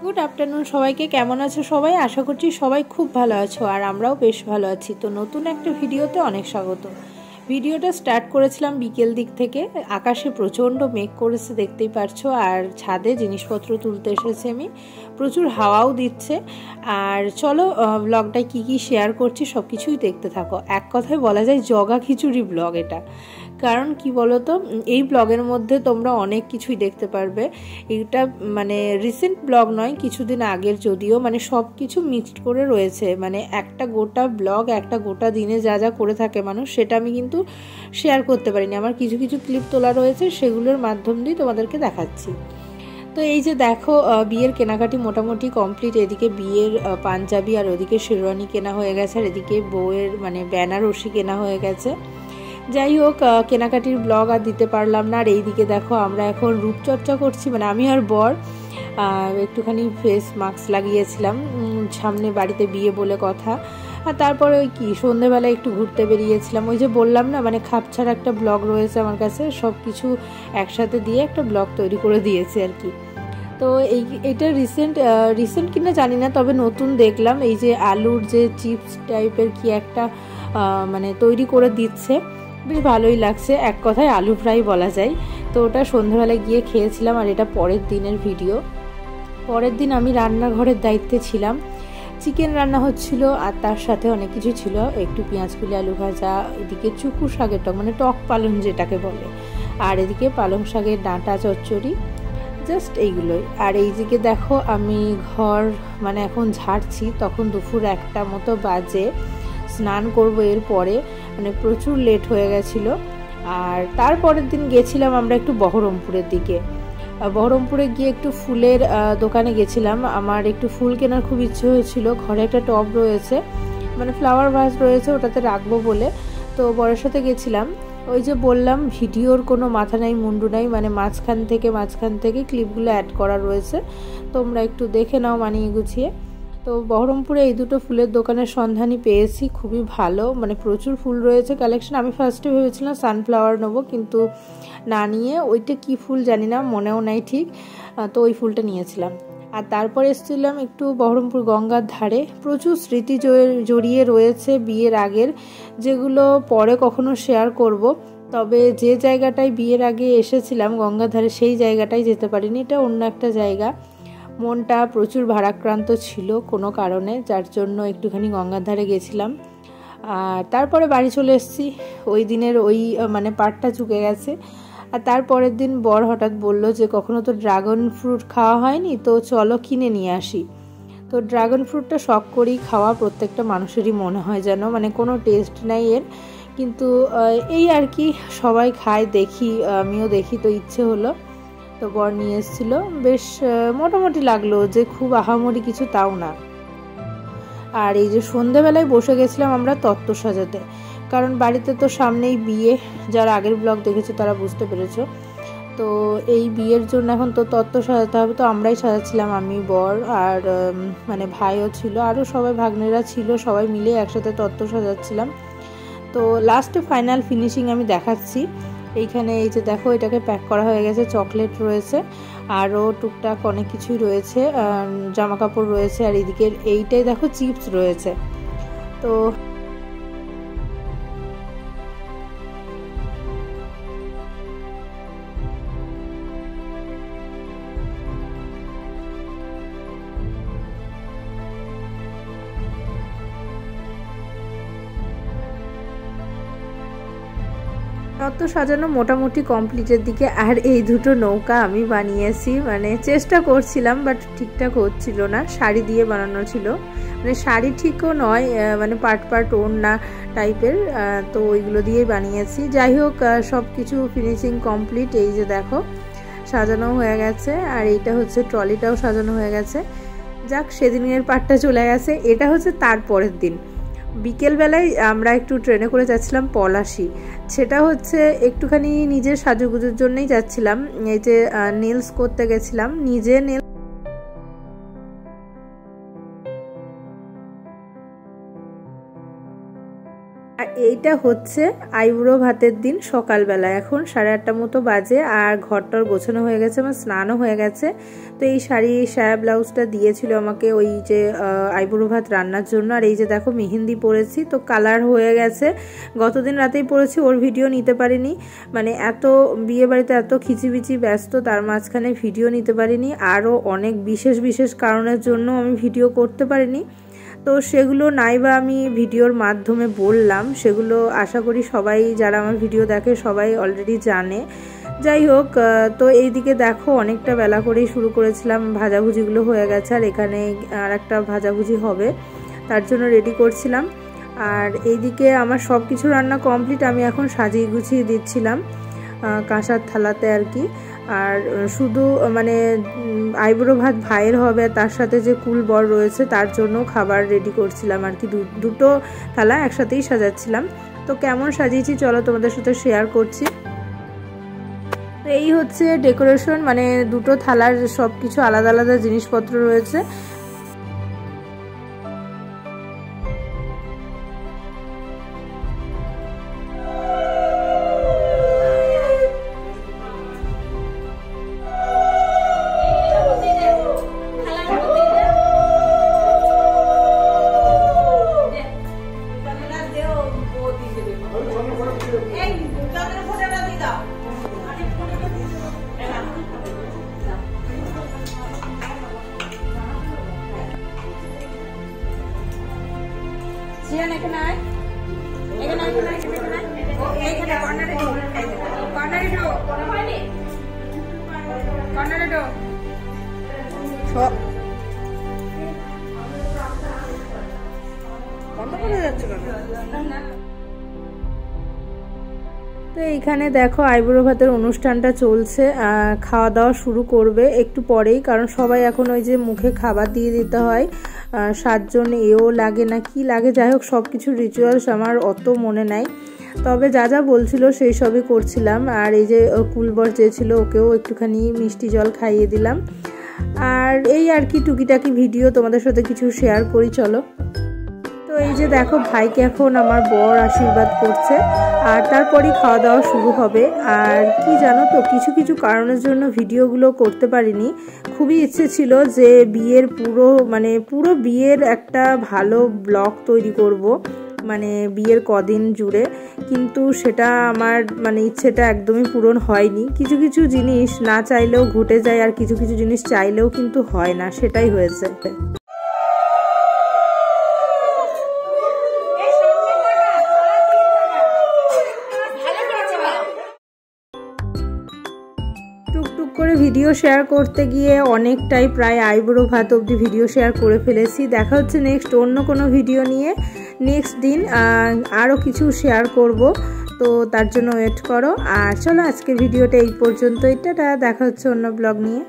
Good afternoon সবাইকে। কেমন আছো সবাই? আশা করছি সবাই খুব ভালো আছো, আর আমরাও বেশ ভালো আছি। তো নতুন একটা ভিডিওতে অনেক স্বাগত। ভিডিওটা স্টার্ট করেছিলাম বিকেল দিক থেকে। আকাশে প্রচণ্ড মেঘ করেছে, দেখতেই পারছো, আর ছাদে জিনিসপত্র তুলতে এসেছি আমি। প্রচুর হাওয়াও দিচ্ছে। আর চলো ব্লগটায় কি শেয়ার করছি সব কিছুই দেখতে থাকো। এক কথায় বলা যায় জগা খিচুড়ি ব্লগ এটা। কারণ কি বলো তো, এই ব্লগের মধ্যে তোমরা অনেক কিছুই দেখতে পারবে। এটা মানে রিসেন্ট ব্লগ নয়, কিছুদিন আগের, যদিও মানে সব কিছু মিক্সড করে রয়েছে। মানে একটা গোটা ব্লগ, একটা গোটা দিনে যা যা করে থাকে মানুষ, সেটা আমি কিন্তু শেয়ার করতে পারিনি। আমার কিছু কিছু ক্লিপ তোলা রয়েছে, সেগুলোর মাধ্যম দিয়ে তোমাদেরকে দেখাচ্ছি। তো এই যে দেখো, বিয়ের কেনাকাটি মোটামুটি কমপ্লিট। এদিকে বিয়ের পাঞ্জাবি আর ওদিকে শেরওয়ানি কেনা হয়ে গেছে, আর এদিকে বউয়ের মানে বেনারসি কেনা হয়ে গেছে। যাই হোক, কেনাকাটির ব্লগ আর দিতে পারলাম না। আর এইদিকে দেখো, আমরা এখন রূপচর্চা করছি, মানে আমি আর বর একটুখানি ফেস মাস্ক লাগিয়েছিলাম, সামনে বাড়িতে বিয়ে বলে কথা। আর তারপরে ওই কি সন্ধেবেলায় একটু ঘুরতে বেরিয়েছিলাম। ওই যে বললাম না, মানে খাপছাড়া একটা ব্লগ রয়েছে আমার কাছে, সব কিছু একসাথে দিয়ে একটা ব্লগ তৈরি করে দিয়েছি আর কি। তো এইটা রিসেন্ট কিনা জানি না, তবে নতুন দেখলাম এই যে আলুর যে চিপস টাইপের কি একটা মানে তৈরি করে দিচ্ছে, বেশ ভালোই লাগছে। এক কথায় আলু ফ্রাই বলা যায়। তো ওটা সন্ধ্যাবেলায় গিয়ে খেয়েছিলাম। আর এটা পরের দিনের ভিডিও। পরের দিন আমি রান্নাঘরের দায়িত্বে ছিলাম। চিকেন রান্না হচ্ছিল, আর তার সাথে অনেক কিছু ছিল, একটু পেঁয়াজকুলি আলু ভাজা, এদিকে চুকু শাকের টক, মানে টক পালং যেটাকে বলে, আর এদিকে পালং শাকের ডাঁটা চচ্চড়ি, জাস্ট এইগুলোই। আর এইদিকে দেখো, আমি ঘর মানে এখন ঝাড়ছি, তখন দুপুর 1টা মতো বাজে। স্নান করবো এরপরে, মানে প্রচুর লেট হয়ে গেছিলো। আর তারপরের দিন গেছিলাম আমরা একটু বহরমপুরের দিকে। বহরমপুরে গিয়ে একটু ফুলের দোকানে গেছিলাম। আমার একটু ফুল কেনার খুব ইচ্ছে হয়েছিল। ঘরে একটা টব রয়েছে, মানে ফ্লাওয়ার ভাস রয়েছে, ওটাতে রাখবো বলে। তো বরের সাথে গেছিলাম। ওই যে বললাম, ভিডিওর কোনো মাথা নাই মুন্ডু নাই, মানে মাঝখান থেকে ক্লিপগুলো অ্যাড করা রয়েছে, তোমরা একটু দেখে নাও মানিয়ে গুছিয়ে। তো বহরমপুরে এই দুটো ফুলের দোকানের সন্ধানই পেয়েছি, খুবই ভালো, মানে প্রচুর ফুল রয়েছে কালেকশন। আমি ফার্স্টে ভেবেছিলাম সানফ্লাওয়ার নেবো, কিন্তু না নিয়ে ওইটা কি ফুল জানি না, মনেও নাই ঠিক, তো ওই ফুলটা নিয়েছিলাম। আর তারপরে এসেছিলাম একটু বহরমপুর গঙ্গার ধারে। প্রচুর স্মৃতি জড়িয়ে রয়েছে বিয়ের আগের, যেগুলো পরে কখনো শেয়ার করব। তবে যে জায়গাটায় বিয়ের আগে এসেছিলাম গঙ্গার ধারে, সেই জায়গাটায় যেতে পারিনি, এটা অন্য একটা জায়গা। মনটা প্রচুর ভারাক্রান্ত ছিল কোনো কারণে, যার জন্য একটুখানি গঙ্গার ধারে গেছিলাম। আর তারপরে বাড়ি চলে এসেছি। ওই দিনের ওই মানে পার্টটা চুকে গেছে। আর তারপরের দিন বর হঠাৎ বলল যে কখনো তো ড্রাগন ফ্রুট খাওয়া হয়নি, তো চলো কিনে নিয়ে আসি। তো ড্রাগন ফ্রুটটা শখ করেই খাওয়া, প্রত্যেকটা মানুষেরই মনে হয় যেন, মানে কোনো টেস্ট নাই এর, কিন্তু এই আর কি, সবাই খায় দেখি, আমিও দেখি, তো ইচ্ছে হলো। তো বর নিয়ে এসেছিল, বেশ মোটামুটি লাগলো, যে খুব আহামরি কিছু তাও না। আর এই যে সন্ধেবেলায় বসে গেছিলাম আমরা তত্ত্ব সাজাতে, কারণ বাড়িতে তো সামনেই বিয়ে, যারা আগের ব্লগ দেখেছো তারা বুঝতে পেরেছো। তো এই বিয়ের জন্য এখন তো তত্ত্ব সাজাতে হবে, তো আমরাই সাজাচ্ছিলাম, আমি, বর, আর মানে ভাইও ছিল, আরও সবাই ভাগ্নেরা ছিল, সবাই মিলে একসাথে তত্ত্ব সাজাচ্ছিলাম। তো লাস্টে ফাইনাল ফিনিশিং আমি দেখাচ্ছি। এইখানে এই যে দেখো, এটাকে প্যাক করা হয়ে গেছে, চকলেট রয়েছে, আরও টুকটাক অনেক কিছুই রয়েছে, জামা কাপড় রয়েছে, আর এদিকে এইটাই দেখো চিপস রয়েছে। তো তত্ত্ব সাজানো মোটামুটি কমপ্লিটের দিকে। আর এই দুটো নৌকা আমি বানিয়েছি, মানে চেষ্টা করছিলাম, বাট ঠিকঠাক হচ্ছিল না। শাড়ি দিয়ে বানানো ছিল, মানে শাড়ি ঠিকও নয়, মানে পার্ট ওড়না টাইপের, তো ওইগুলো দিয়েই বানিয়েছি। যাই হোক, সব কিছু ফিনিশিং কমপ্লিট। এই যে দেখো, সাজানো হয়ে গেছে, আর এইটা হচ্ছে ট্রলিটাও সাজানো হয়ে গেছে। যাক, সেদিনের পার্টটা চলে গেছে। এটা হচ্ছে তারপরের দিন বিকেলবেলায় আমরা একটু ট্রেনে করে যাচ্ছিলাম পলাশি। সেটা হচ্ছে একটুখানি নিজের সাজুগুজুর জন্যই যাচ্ছিলাম। এই যে নেলস করতে গেছিলাম, নিজে নেল আর এই এইটা হচ্ছে আইবুড়ো ভাতের দিন সকালবেলা, এখন 8:30 মতো বাজে, আর ঘরটার গোছানো হয়ে গেছে, আমার স্নানও হয়ে গেছে। তো এই শাড়ি সায়া ব্লাউজটা দিয়েছিল আমাকে ওই যে আইবুড়ো ভাত রান্নার জন্য। আর এই যে দেখো মেহেন্দি পরেছি, তো কালার হয়ে গেছে, গতদিন রাতেই পরেছি, ওর ভিডিও নিতে পারিনি, মানে এত বিয়ে বাড়িতে এত খিচিবিচি ব্যস্ত, তার মাঝখানে ভিডিও নিতে পারিনি। আরও অনেক বিশেষ বিশেষ কারণের জন্য আমি ভিডিও করতে পারিনি, তো সেগুলো নাইবা আমি ভিডিওর মাধ্যমে বললাম, সেগুলো আশা করি সবাই যারা আমার ভিডিও দেখে সবাই অলরেডি জানে। যাই হোক, তো এইদিকে দেখো অনেকটা বেলা করেই শুরু করেছিলাম, ভাজাভুজিগুলো হয়ে গেছে, আর এখানে আর একটা ভাজাভুজি হবে, তার জন্য রেডি করছিলাম। আর এইদিকে আমার সব কিছু রান্না কমপ্লিট, আমি এখন সাজিয়ে গুছিয়ে দিচ্ছিলাম কাঁসার থালাতে আর কি। আর শুধু মানে আইবুড়ো ভাত ভাইয়ের হবে, তার সাথে যে কুল বর রয়েছে তার জন্য খাবার রেডি করছিলাম আর কি, দুটো থালা একসাথেই সাজাচ্ছিলাম। তো কেমন সাজিয়েছি চলো তোমাদের সাথে শেয়ার করছি। এই হচ্ছে ডেকোরেশন, মানে দুটো থালার সব কিছু আলাদা আলাদা জিনিসপত্র রয়েছে। তো এইখানে দেখো আইবুড়ো ভাতের অনুষ্ঠানটা চলছে, খাওয়া দাওয়া শুরু করবে একটু পরেই, কারণ সবাই এখন ওই যে মুখে খাবার দিয়ে দিতে হয়, 7 জন এও লাগে না কি লাগে, যাই হোক সব কিছু রিচুয়ালস আমার অত মনে নাই, তবে যা যা বলছিল সেই সবই করছিলাম। আর এই যে কুলবর যে ছিল ওকেও একটুখানি মিষ্টি জল খাইয়ে দিলাম। আর এই আর কি টুকিটাকি ভিডিও তোমাদের সাথে কিছু শেয়ার করি চলো। তো এই যে দেখো ভাইকে এখন আমার বর আশীর্বাদ করছে, আর তারপরই খাওয়া দাওয়া শুরু হবে। আর কি জানো তো, কিছু কিছু কারণের জন্য ভিডিওগুলো করতে পারিনি, খুবই ইচ্ছে ছিল যে বিয়ের পুরো বিয়ের একটা ভালো ব্লগ তৈরি করব, মানে বিয়ের কদিন জুড়ে, কিন্তু সেটা আমার মানে ইচ্ছেটা একদমই পূরণ হয়নি। কিছু কিছু জিনিস না চাইলেও ঘটে যায়, আর কিছু কিছু জিনিস চাইলেও কিন্তু হয় না, সেটাই হয়েছে। টুকটুক করে ভিডিও শেয়ার করতে গিয়ে অনেকটাই প্রায় আইবুড়ো ভাত অবধি ভিডিও শেয়ার করে ফেলেছি। দেখা হচ্ছে নেক্সট অন্য কোনো ভিডিও নিয়ে, নেক্সট দিন আরও কিছু শেয়ার করব, তো তার জন্য ওয়েট করো। আর চলো আজকের ভিডিওটা এই পর্যন্তই, দেখা হচ্ছে অন্য ব্লগ নিয়ে।